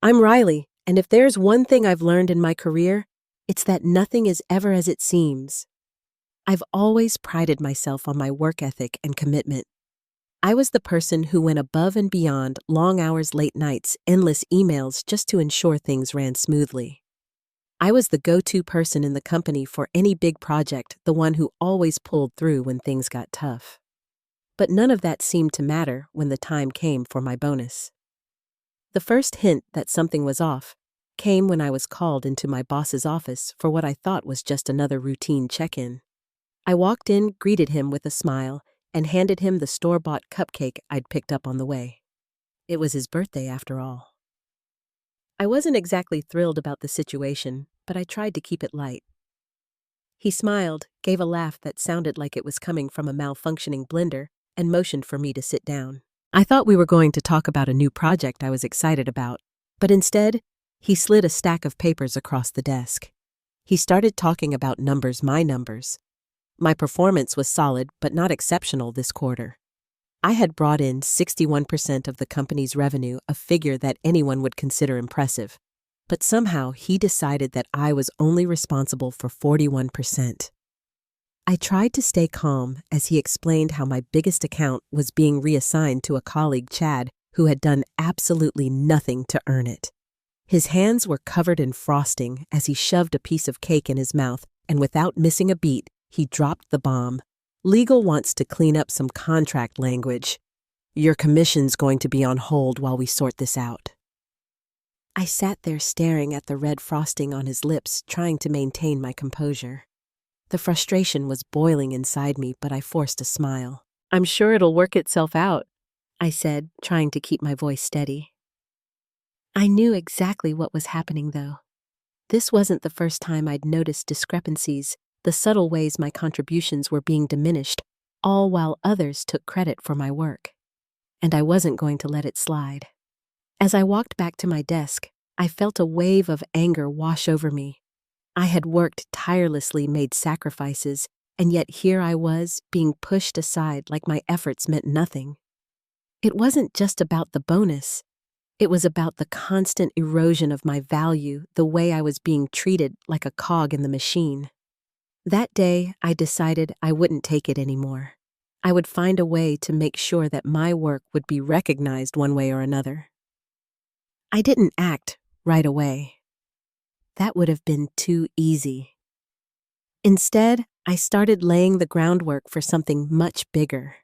I'm Riley, and if there's one thing I've learned in my career, it's that nothing is ever as it seems. I've always prided myself on my work ethic and commitment. I was the person who went above and beyond, long hours, late nights, endless emails just to ensure things ran smoothly. I was the go-to person in the company for any big project, the one who always pulled through when things got tough. But none of that seemed to matter when the time came for my bonus. The first hint that something was off came when I was called into my boss's office for what I thought was just another routine check-in. I walked in, greeted him with a smile, and handed him the store-bought cupcake I'd picked up on the way. It was his birthday after all. I wasn't exactly thrilled about the situation, but I tried to keep it light. He smiled, gave a laugh that sounded like it was coming from a malfunctioning blender, and motioned for me to sit down. I thought we were going to talk about a new project I was excited about, but instead, he slid a stack of papers across the desk. He started talking about numbers, my numbers. My performance was solid, but not exceptional this quarter. I had brought in 61% of the company's revenue, a figure that anyone would consider impressive. But somehow he decided that I was only responsible for 41%. I tried to stay calm as he explained how my biggest account was being reassigned to a colleague, Chad, who had done absolutely nothing to earn it. His hands were covered in frosting as he shoved a piece of cake in his mouth, and without missing a beat, he dropped the bomb. Legal wants to clean up some contract language. Your commission's going to be on hold while we sort this out. I sat there staring at the red frosting on his lips, trying to maintain my composure. The frustration was boiling inside me, but I forced a smile. I'm sure it'll work itself out, I said, trying to keep my voice steady. I knew exactly what was happening, though. This wasn't the first time I'd noticed discrepancies, the subtle ways my contributions were being diminished, all while others took credit for my work. And I wasn't going to let it slide. As I walked back to my desk, I felt a wave of anger wash over me. I had worked tirelessly, made sacrifices, and yet here I was, being pushed aside like my efforts meant nothing. It wasn't just about the bonus. It was about the constant erosion of my value, the way I was being treated like a cog in the machine. That day, I decided I wouldn't take it anymore. I would find a way to make sure that my work would be recognized one way or another. I didn't act right away. That would have been too easy. Instead, I started laying the groundwork for something much bigger.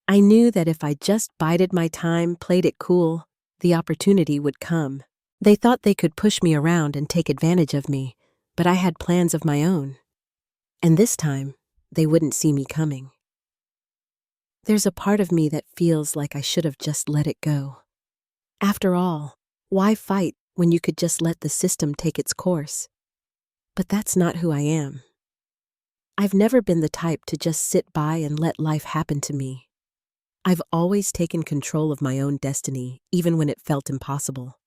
I knew that if I just bided my time, played it cool, the opportunity would come. They thought they could push me around and take advantage of me, but I had plans of my own. And this time, they wouldn't see me coming. There's a part of me that feels like I should have just let it go. After all, why fight when you could just let the system take its course? But that's not who I am. I've never been the type to just sit by and let life happen to me. I've always taken control of my own destiny, even when it felt impossible.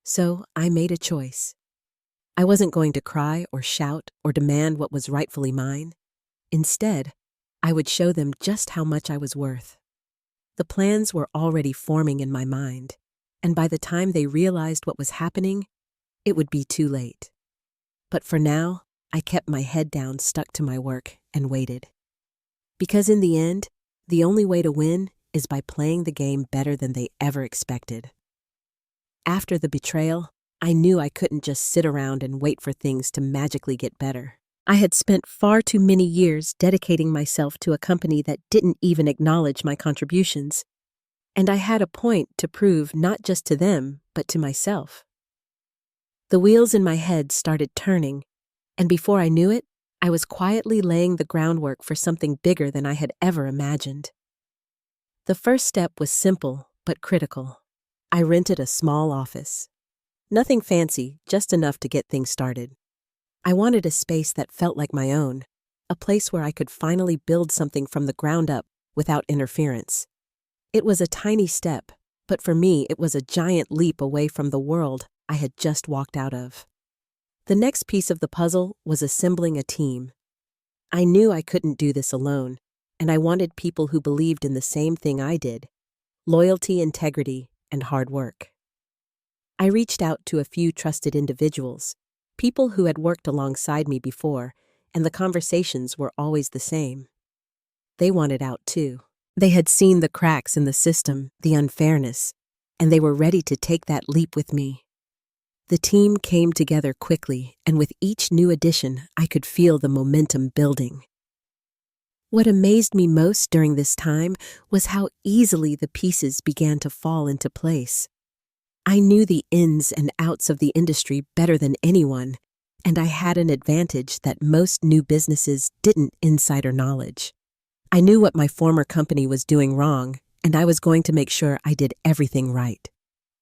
So I made a choice. I wasn't going to cry or shout or demand what was rightfully mine. Instead, I would show them just how much I was worth. The plans were already forming in my mind, and by the time they realized what was happening, it would be too late. But for now, I kept my head down, stuck to my work, and waited. Because in the end, the only way to win is by playing the game better than they ever expected. After the betrayal, I knew I couldn't just sit around and wait for things to magically get better. I had spent far too many years dedicating myself to a company that didn't even acknowledge my contributions. And I had a point to prove not just to them, but to myself. The wheels in my head started turning, and before I knew it, I was quietly laying the groundwork for something bigger than I had ever imagined. The first step was simple, but critical. I rented a small office. Nothing fancy, just enough to get things started. I wanted a space that felt like my own, a place where I could finally build something from the ground up without interference. It was a tiny step, but for me it was a giant leap away from the world I had just walked out of. The next piece of the puzzle was assembling a team. I knew I couldn't do this alone, and I wanted people who believed in the same thing I did: loyalty, integrity, and hard work. I reached out to a few trusted individuals, people who had worked alongside me before, and the conversations were always the same. They wanted out too. They had seen the cracks in the system, the unfairness, and they were ready to take that leap with me. The team came together quickly, and with each new addition, I could feel the momentum building. What amazed me most during this time was how easily the pieces began to fall into place. I knew the ins and outs of the industry better than anyone, and I had an advantage that most new businesses didn't: insider knowledge. I knew what my former company was doing wrong, and I was going to make sure I did everything right.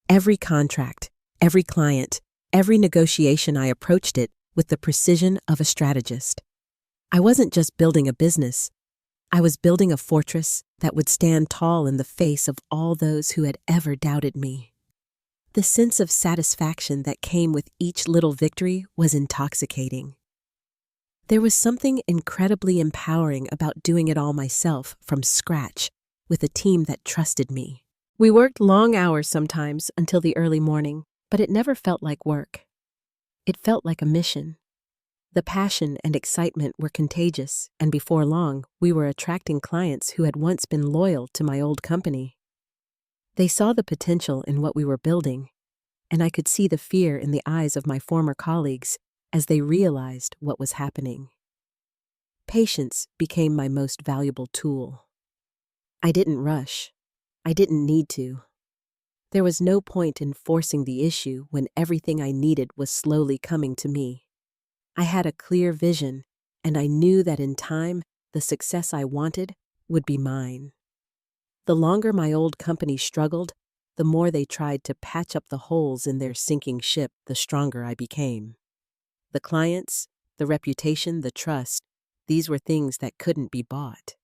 Every contract, every client, every negotiation, I approached it with the precision of a strategist. I wasn't just building a business, I was building a fortress that would stand tall in the face of all those who had ever doubted me. The sense of satisfaction that came with each little victory was intoxicating. There was something incredibly empowering about doing it all myself from scratch, with a team that trusted me. We worked long hours sometimes until the early morning, but it never felt like work. It felt like a mission. The passion and excitement were contagious, and before long, we were attracting clients who had once been loyal to my old company. They saw the potential in what we were building, and I could see the fear in the eyes of my former colleagues as they realized what was happening. Patience became my most valuable tool. I didn't rush. I didn't need to. There was no point in forcing the issue when everything I needed was slowly coming to me. I had a clear vision, and I knew that in time, the success I wanted would be mine. The longer my old company struggled, the more they tried to patch up the holes in their sinking ship, the stronger I became. The clients, the reputation, the trust, these were things that couldn't be bought.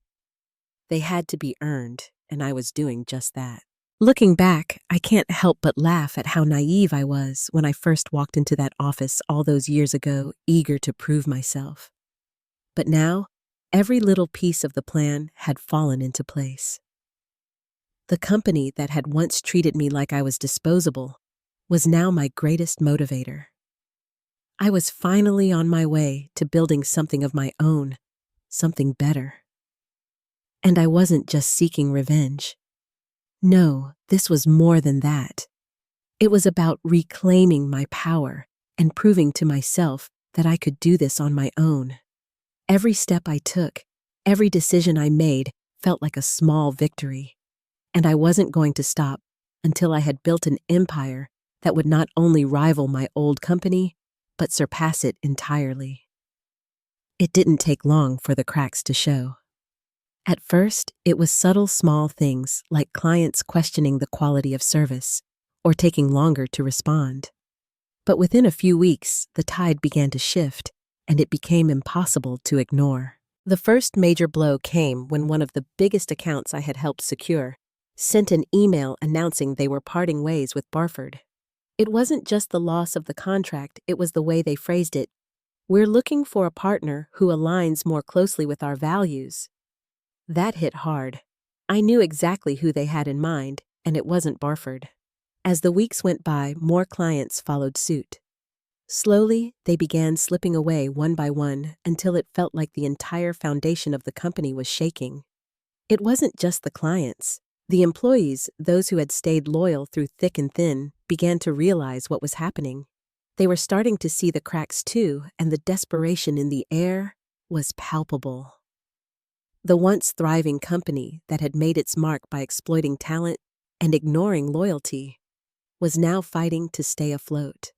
They had to be earned, and I was doing just that. Looking back, I can't help but laugh at how naive I was when I first walked into that office all those years ago, eager to prove myself. But now, every little piece of the plan had fallen into place. The company that had once treated me like I was disposable was now my greatest motivator. I was finally on my way to building something of my own, something better. And I wasn't just seeking revenge. No, this was more than that. It was about reclaiming my power and proving to myself that I could do this on my own. Every step I took, every decision I made felt like a small victory. And I wasn't going to stop until I had built an empire that would not only rival my old company, but surpass it entirely. It didn't take long for the cracks to show. At first, it was subtle small things like clients questioning the quality of service or taking longer to respond. But within a few weeks, the tide began to shift, and it became impossible to ignore. The first major blow came when one of the biggest accounts I had helped secure sent an email announcing they were parting ways with Barford. It wasn't just the loss of the contract, it was the way they phrased it. "We're looking for a partner who aligns more closely with our values." That hit hard. I knew exactly who they had in mind, and it wasn't Barford. As the weeks went by, more clients followed suit. Slowly, they began slipping away one by one until it felt like the entire foundation of the company was shaking. It wasn't just the clients. The employees, those who had stayed loyal through thick and thin, began to realize what was happening. They were starting to see the cracks too, and the desperation in the air was palpable. The once thriving company that had made its mark by exploiting talent and ignoring loyalty was now fighting to stay afloat.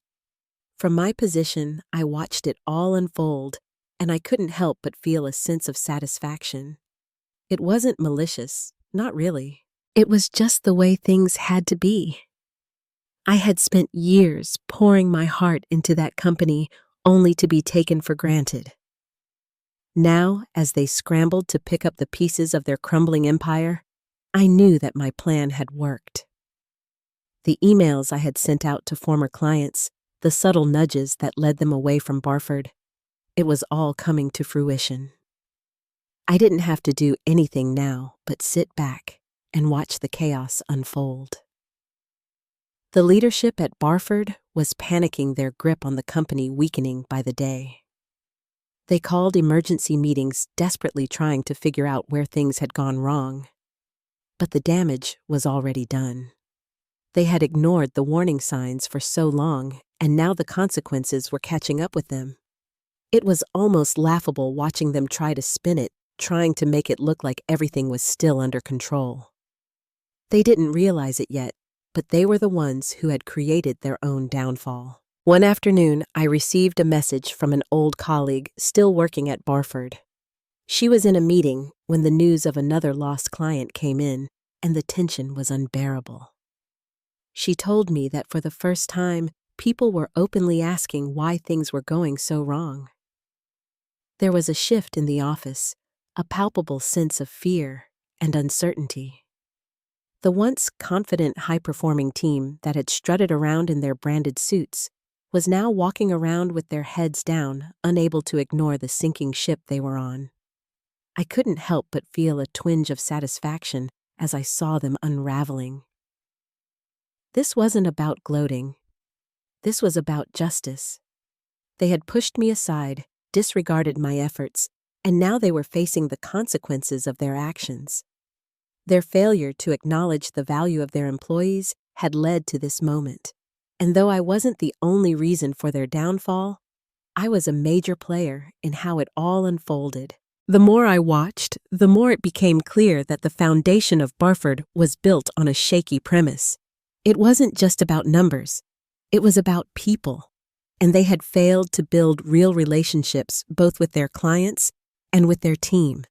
From my position, I watched it all unfold, and I couldn't help but feel a sense of satisfaction. It wasn't malicious, not really. It was just the way things had to be. I had spent years pouring my heart into that company only to be taken for granted. Now, as they scrambled to pick up the pieces of their crumbling empire, I knew that my plan had worked. The emails I had sent out to former clients, the subtle nudges that led them away from Barford, it was all coming to fruition. I didn't have to do anything now but sit back and watch the chaos unfold. The leadership at Barford was panicking, their grip on the company weakening by the day. They called emergency meetings, desperately trying to figure out where things had gone wrong. But the damage was already done. They had ignored the warning signs for so long, and now the consequences were catching up with them. It was almost laughable watching them try to spin it, trying to make it look like everything was still under control. They didn't realize it yet, but they were the ones who had created their own downfall. One afternoon, I received a message from an old colleague still working at Barford. She was in a meeting when the news of another lost client came in, and the tension was unbearable. She told me that for the first time, people were openly asking why things were going so wrong. There was a shift in the office, a palpable sense of fear and uncertainty. The once confident, high-performing team that had strutted around in their branded suits was now walking around with their heads down, unable to ignore the sinking ship they were on. I couldn't help but feel a twinge of satisfaction as I saw them unraveling. This wasn't about gloating. This was about justice. They had pushed me aside, disregarded my efforts, and now they were facing the consequences of their actions. Their failure to acknowledge the value of their employees had led to this moment. And though I wasn't the only reason for their downfall, I was a major player in how it all unfolded. The more I watched, the more it became clear that the foundation of Barford was built on a shaky premise. It wasn't just about numbers. It was about people. And they had failed to build real relationships both with their clients and with their team.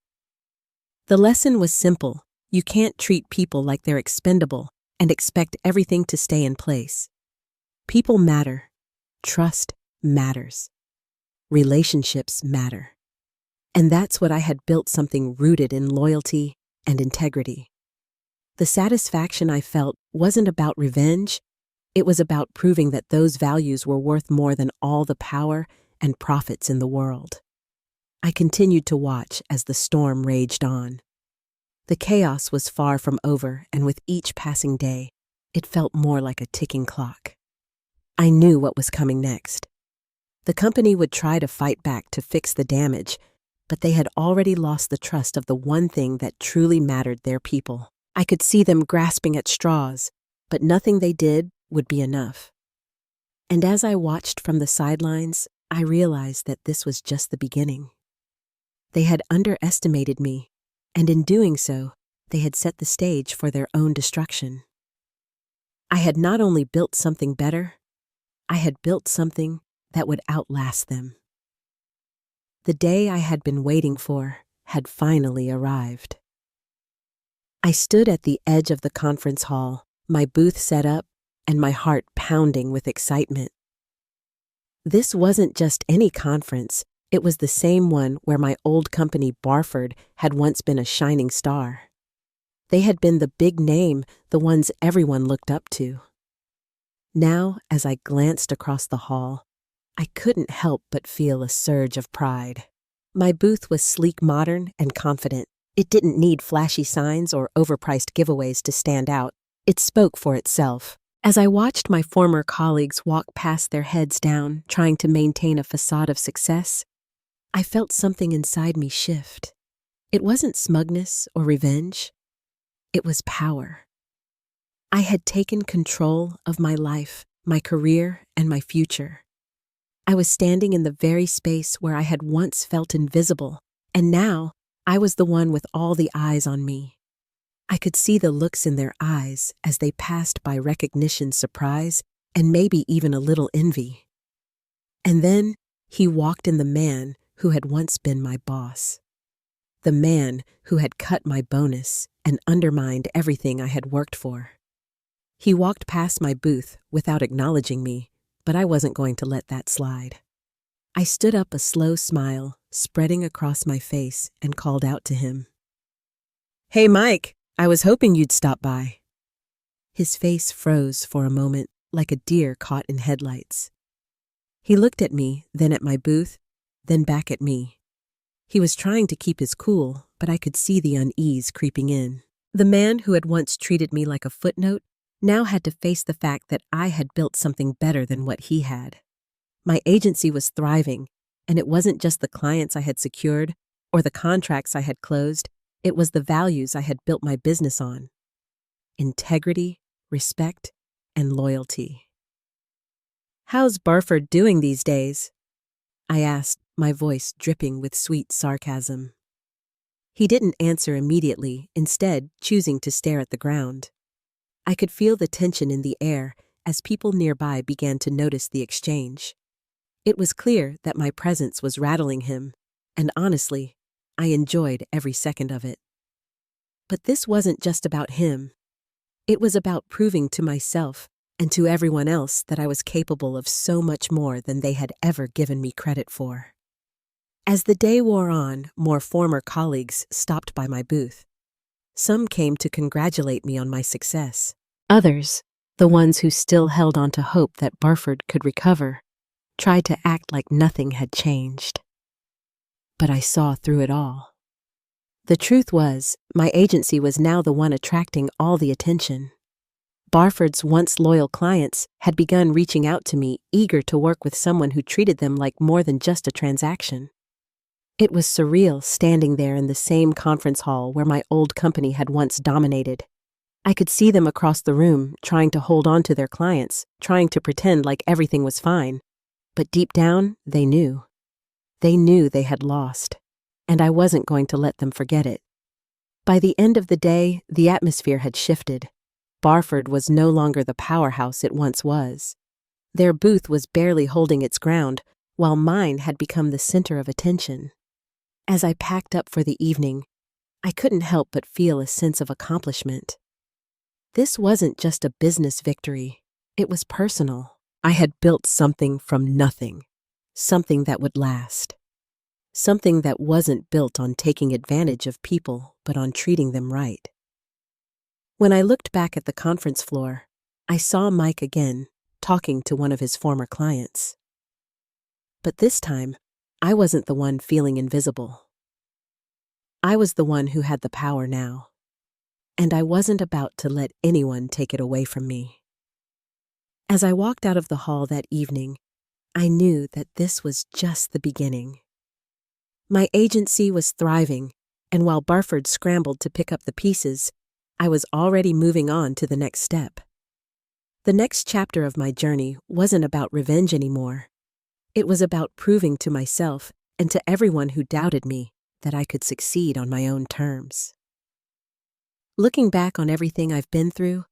The lesson was simple. You can't treat people like they're expendable and expect everything to stay in place. People matter. Trust matters. Relationships matter. And that's what I had built, something rooted in loyalty and integrity. The satisfaction I felt wasn't about revenge. It was about proving that those values were worth more than all the power and profits in the world. I continued to watch as the storm raged on. The chaos was far from over, and with each passing day, it felt more like a ticking clock. I knew what was coming next. The company would try to fight back to fix the damage, but they had already lost the trust of the one thing that truly mattered: their people. I could see them grasping at straws, but nothing they did would be enough. And as I watched from the sidelines, I realized that this was just the beginning. They had underestimated me, and in doing so, they had set the stage for their own destruction. I had not only built something better, I had built something that would outlast them. The day I had been waiting for had finally arrived. I stood at the edge of the conference hall, my booth set up, and my heart pounding with excitement. This wasn't just any conference. It was the same one where my old company Barford had once been a shining star. They had been the big name, the ones everyone looked up to. Now, as I glanced across the hall, I couldn't help but feel a surge of pride. My booth was sleek, modern, and confident. It didn't need flashy signs or overpriced giveaways to stand out. It spoke for itself. As I watched my former colleagues walk past, their heads down, trying to maintain a facade of success, I felt something inside me shift. It wasn't smugness or revenge. It was power. I had taken control of my life, my career, and my future. I was standing in the very space where I had once felt invisible, and now I was the one with all the eyes on me. I could see the looks in their eyes as they passed by: recognition, surprise, and maybe even a little envy. And then he walked in, the man who had once been my boss. The man who had cut my bonus and undermined everything I had worked for. He walked past my booth without acknowledging me, but I wasn't going to let that slide. I stood up, a slow smile spreading across my face, and called out to him. "Hey, Mike, I was hoping you'd stop by." His face froze for a moment, like a deer caught in headlights. He looked at me, then at my booth, then back at me. He was trying to keep his cool, but I could see the unease creeping in. The man who had once treated me like a footnote now had to face the fact that I had built something better than what he had. My agency was thriving, and it wasn't just the clients I had secured or the contracts I had closed, it was the values I had built my business on: integrity, respect, and loyalty. "How's Barford doing these days?" I asked, my voice dripping with sweet sarcasm. He didn't answer immediately, instead choosing to stare at the ground. I could feel the tension in the air as people nearby began to notice the exchange. It was clear that my presence was rattling him, and honestly, I enjoyed every second of it. But this wasn't just about him. It was about proving to myself and to everyone else that I was capable of so much more than they had ever given me credit for. As the day wore on, more former colleagues stopped by my booth. Some came to congratulate me on my success. Others, the ones who still held on to hope that Barford could recover, tried to act like nothing had changed. But I saw through it all. The truth was, my agency was now the one attracting all the attention. Barford's once loyal clients had begun reaching out to me, eager to work with someone who treated them like more than just a transaction. It was surreal standing there in the same conference hall where my old company had once dominated. I could see them across the room, trying to hold on to their clients, trying to pretend like everything was fine. But deep down, they knew. They knew they had lost, and I wasn't going to let them forget it. By the end of the day, the atmosphere had shifted. Barford was no longer the powerhouse it once was. Their booth was barely holding its ground, while mine had become the center of attention. As I packed up for the evening, I couldn't help but feel a sense of accomplishment. This wasn't just a business victory, it was personal. I had built something from nothing, something that would last. Something that wasn't built on taking advantage of people, but on treating them right. When I looked back at the conference floor, I saw Mike again, talking to one of his former clients. But this time, I wasn't the one feeling invisible. I was the one who had the power now, and I wasn't about to let anyone take it away from me. As I walked out of the hall that evening, I knew that this was just the beginning. My agency was thriving, and while Barford scrambled to pick up the pieces, I was already moving on to the next step. The next chapter of my journey wasn't about revenge anymore. It was about proving to myself and to everyone who doubted me that I could succeed on my own terms. Looking back on everything I've been through,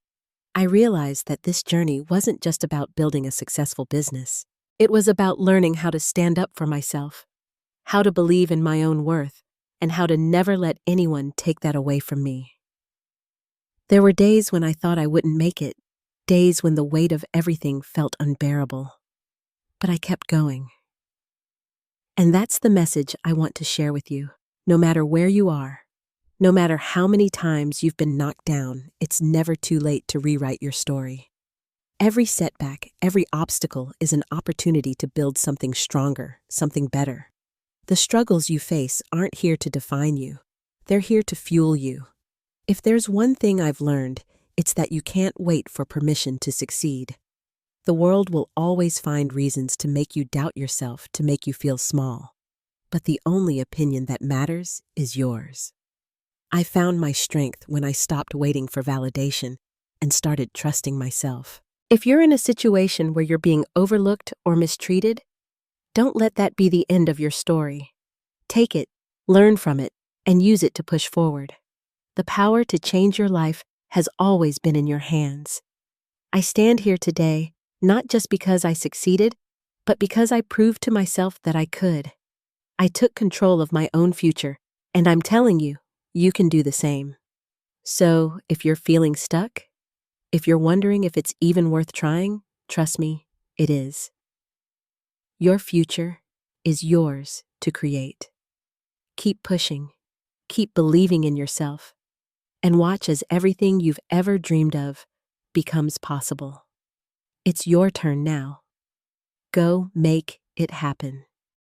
I realized that this journey wasn't just about building a successful business. It was about learning how to stand up for myself, how to believe in my own worth, and how to never let anyone take that away from me. There were days when I thought I wouldn't make it, days when the weight of everything felt unbearable. But I kept going. And that's the message I want to share with you. No matter where you are, no matter how many times you've been knocked down, it's never too late to rewrite your story. Every setback, every obstacle is an opportunity to build something stronger, something better. The struggles you face aren't here to define you. They're here to fuel you. If there's one thing I've learned, it's that you can't wait for permission to succeed. The world will always find reasons to make you doubt yourself, to make you feel small. But the only opinion that matters is yours. I found my strength when I stopped waiting for validation and started trusting myself. If you're in a situation where you're being overlooked or mistreated, don't let that be the end of your story. Take it, learn from it, and use it to push forward. The power to change your life has always been in your hands. I stand here today not just because I succeeded, but because I proved to myself that I could. I took control of my own future, and I'm telling you, you can do the same. So, if you're feeling stuck, if you're wondering if it's even worth trying, trust me, it is. Your future is yours to create. Keep pushing, keep believing in yourself, and watch as everything you've ever dreamed of becomes possible. It's your turn now. Go make it happen.